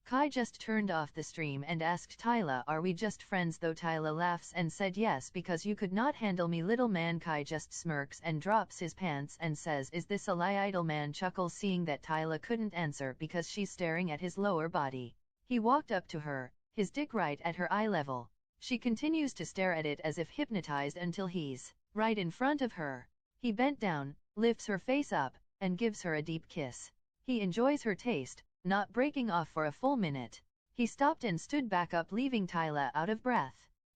Kai just turned off the stream and asked Tyla, are we just friends though? Tyla laughs and said yes, because you could not handle me, little man. Kai just smirks and drops his pants and says, is this a lie? Idle man chuckles, seeing that Tyla couldn't answer because she's staring at his lower body. He walked up to her, his dick right at her eye level. She continues to stare at it as if hypnotized until he's right in front of her. He bent down, lifts her face up, and gives her a deep kiss. He enjoys her taste, not breaking off for a full minute. He stopped and stood back up, leaving Tyla out of breath.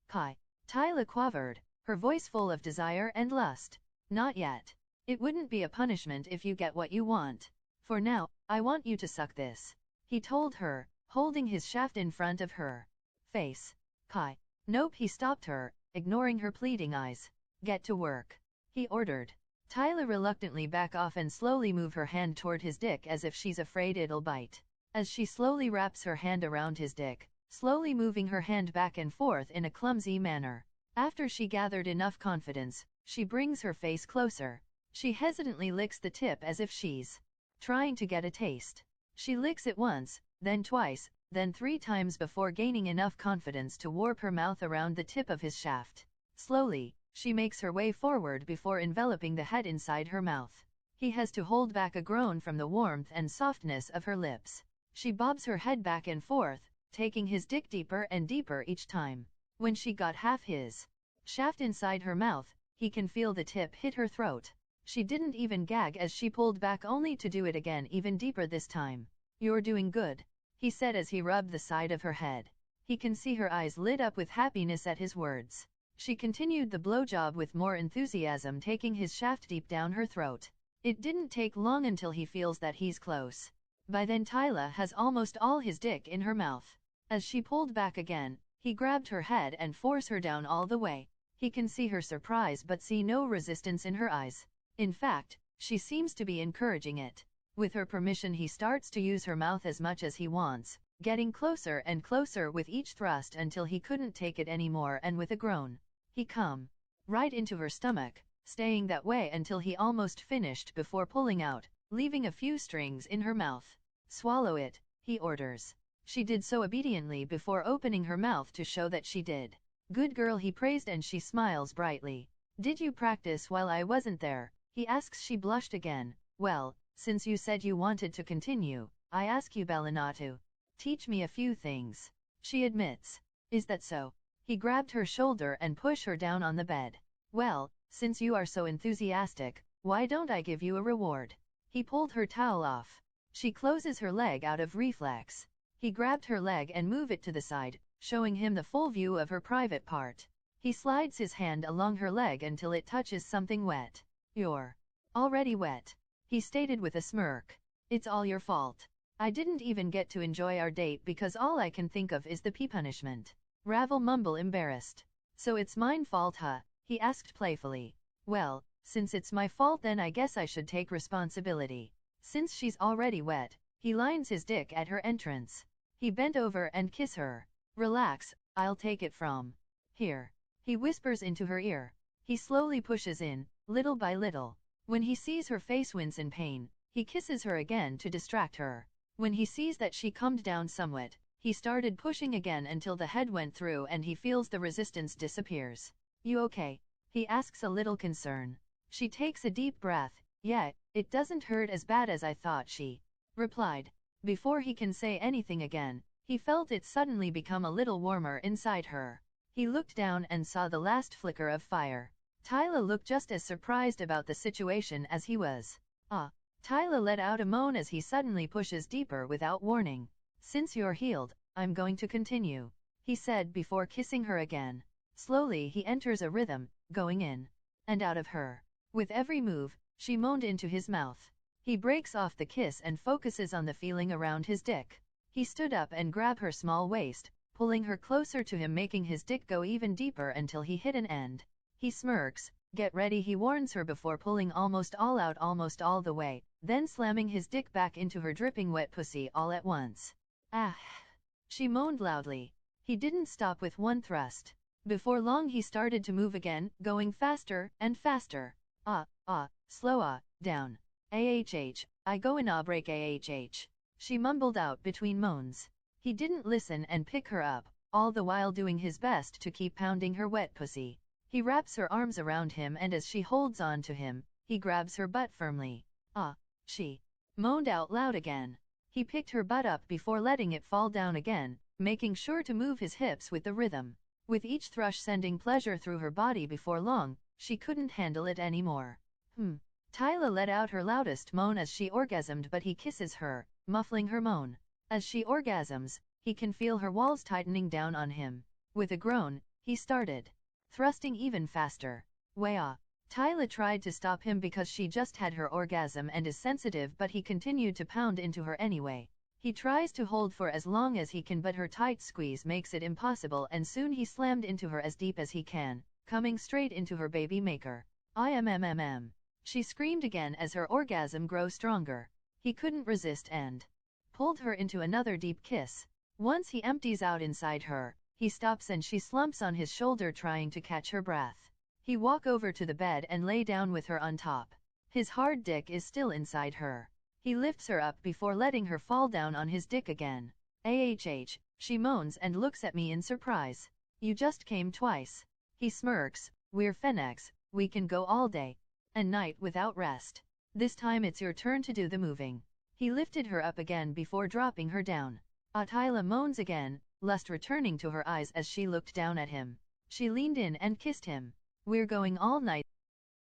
Kai. Tyla quavered, her voice full of desire and lust. Not yet. It wouldn't be a punishment if you get what you want. For now, I want you to suck this. He told her, holding his shaft in front of her face. Kai. Nope, he stopped her, ignoring her pleading eyes. Get to work. He ordered. Tyla reluctantly back off and slowly move her hand toward his dick as if she's afraid it'll bite. As she slowly wraps her hand around his dick, slowly moving her hand back and forth in a clumsy manner. After she gathered enough confidence, she brings her face closer. She hesitantly licks the tip as if she's trying to get a taste. She licks it once, then twice, then 3 times before gaining enough confidence to warp her mouth around the tip of his shaft. Slowly, she makes her way forward before enveloping the head inside her mouth. He has to hold back a groan from the warmth and softness of her lips. She bobs her head back and forth, taking his dick deeper and deeper each time. When she got half his shaft inside her mouth, he can feel the tip hit her throat. She didn't even gag as she pulled back, only to do it again even deeper this time. You're doing good, he said as he rubbed the side of her head. He can see her eyes lit up with happiness at his words. She continued the blowjob with more enthusiasm, taking his shaft deep down her throat. It didn't take long until he feels that he's close. By then Tyla has almost all his dick in her mouth. As she pulled back again, he grabbed her head and forced her down all the way. He can see her surprise but see no resistance in her eyes. In fact, she seems to be encouraging it. With her permission, he starts to use her mouth as much as he wants, getting closer and closer with each thrust until he couldn't take it anymore, and with a groan, he come right into her stomach, staying that way until he almost finished before pulling out, leaving a few strings in her mouth. Swallow it, he orders. She did so obediently before opening her mouth to show that she did. Good girl, he praised, and she smiles brightly. Did you practice while I wasn't there? He asks. She blushed again. Well, since you said you wanted to continue, I ask you, Balina, to teach me a few things. She admits. Is that so? He grabbed her shoulder and pushed her down on the bed. Well, since you are so enthusiastic, why don't I give you a reward? He pulled her towel off. She closes her leg out of reflex. He grabbed her leg and moved it to the side, showing him the full view of her private part. He slides his hand along her leg until it touches something wet. You're already wet, he stated with a smirk. It's all your fault. I didn't even get to enjoy our date because all I can think of is the pee punishment. Ravel mumble, embarrassed. So it's mine fault, huh? He asked playfully. Well, since it's my fault, then I guess I should take responsibility. Since she's already wet, he lines his dick at her entrance. He bent over and kissed her. Relax, I'll take it from here, he whispers into her ear. He slowly pushes in, little by little. When he sees her face wince in pain, he kisses her again to distract her. When he sees that she calmed down somewhat, he started pushing again until the head went through and he feels the resistance disappears. You okay? He asks, a little concern. She takes a deep breath. Yeah, it doesn't hurt as bad as I thought, she replied. Before he can say anything again, he felt it suddenly become a little warmer inside her. He looked down and saw the last flicker of fire. Tyla looked just as surprised about the situation as he was. Tyla let out a moan as he suddenly pushes deeper without warning. Since you're healed, I'm going to continue, he said before kissing her again. Slowly he enters a rhythm, going in and out of her. With every move, she moaned into his mouth. He breaks off the kiss and focuses on the feeling around his dick. He stood up and grabbed her small waist, pulling her closer to him, making his dick go even deeper until he hit an end. He smirks. Get ready, he warns her before pulling almost all out, almost all the way, then slamming his dick back into her dripping wet pussy all at once. Ah! She moaned loudly. He didn't stop with one thrust. Before long he started to move again, going faster and faster. Slow down. I go in break. She mumbled out between moans. He didn't listen and pick her up, all the while doing his best to keep pounding her wet pussy. He wraps her arms around him and as she holds on to him, he grabs her butt firmly. Ah, she moaned out loud again. He picked her butt up before letting it fall down again, making sure to move his hips with the rhythm. With each thrush sending pleasure through her body before long, she couldn't handle it anymore. Tyla let out her loudest moan as she orgasmed, but he kisses her, muffling her moan. As she orgasms, he can feel her walls tightening down on him. With a groan, he started thrusting even faster. Wah! Tyla tried to stop him because she just had her orgasm and is sensitive, but he continued to pound into her anyway. He tries to hold for as long as he can, but her tight squeeze makes it impossible, and soon he slammed into her as deep as he can, coming straight into her baby maker. IMMMM. She screamed again as her orgasm grows stronger. He couldn't resist and pulled her into another deep kiss. Once he empties out inside her, he stops and she slumps on his shoulder trying to catch her breath. He walk over to the bed and lay down with her on top. His hard dick is still inside her. He lifts her up before letting her fall down on his dick again. AHH, she moans and looks at me in surprise. You just came twice. He smirks, we're Phoenix, we can go all day and night without rest. This time it's your turn to do the moving. He lifted her up again before dropping her down. Tyla moans again, lust returning to her eyes as she looked down at him. She leaned in and kissed him. We're going all night.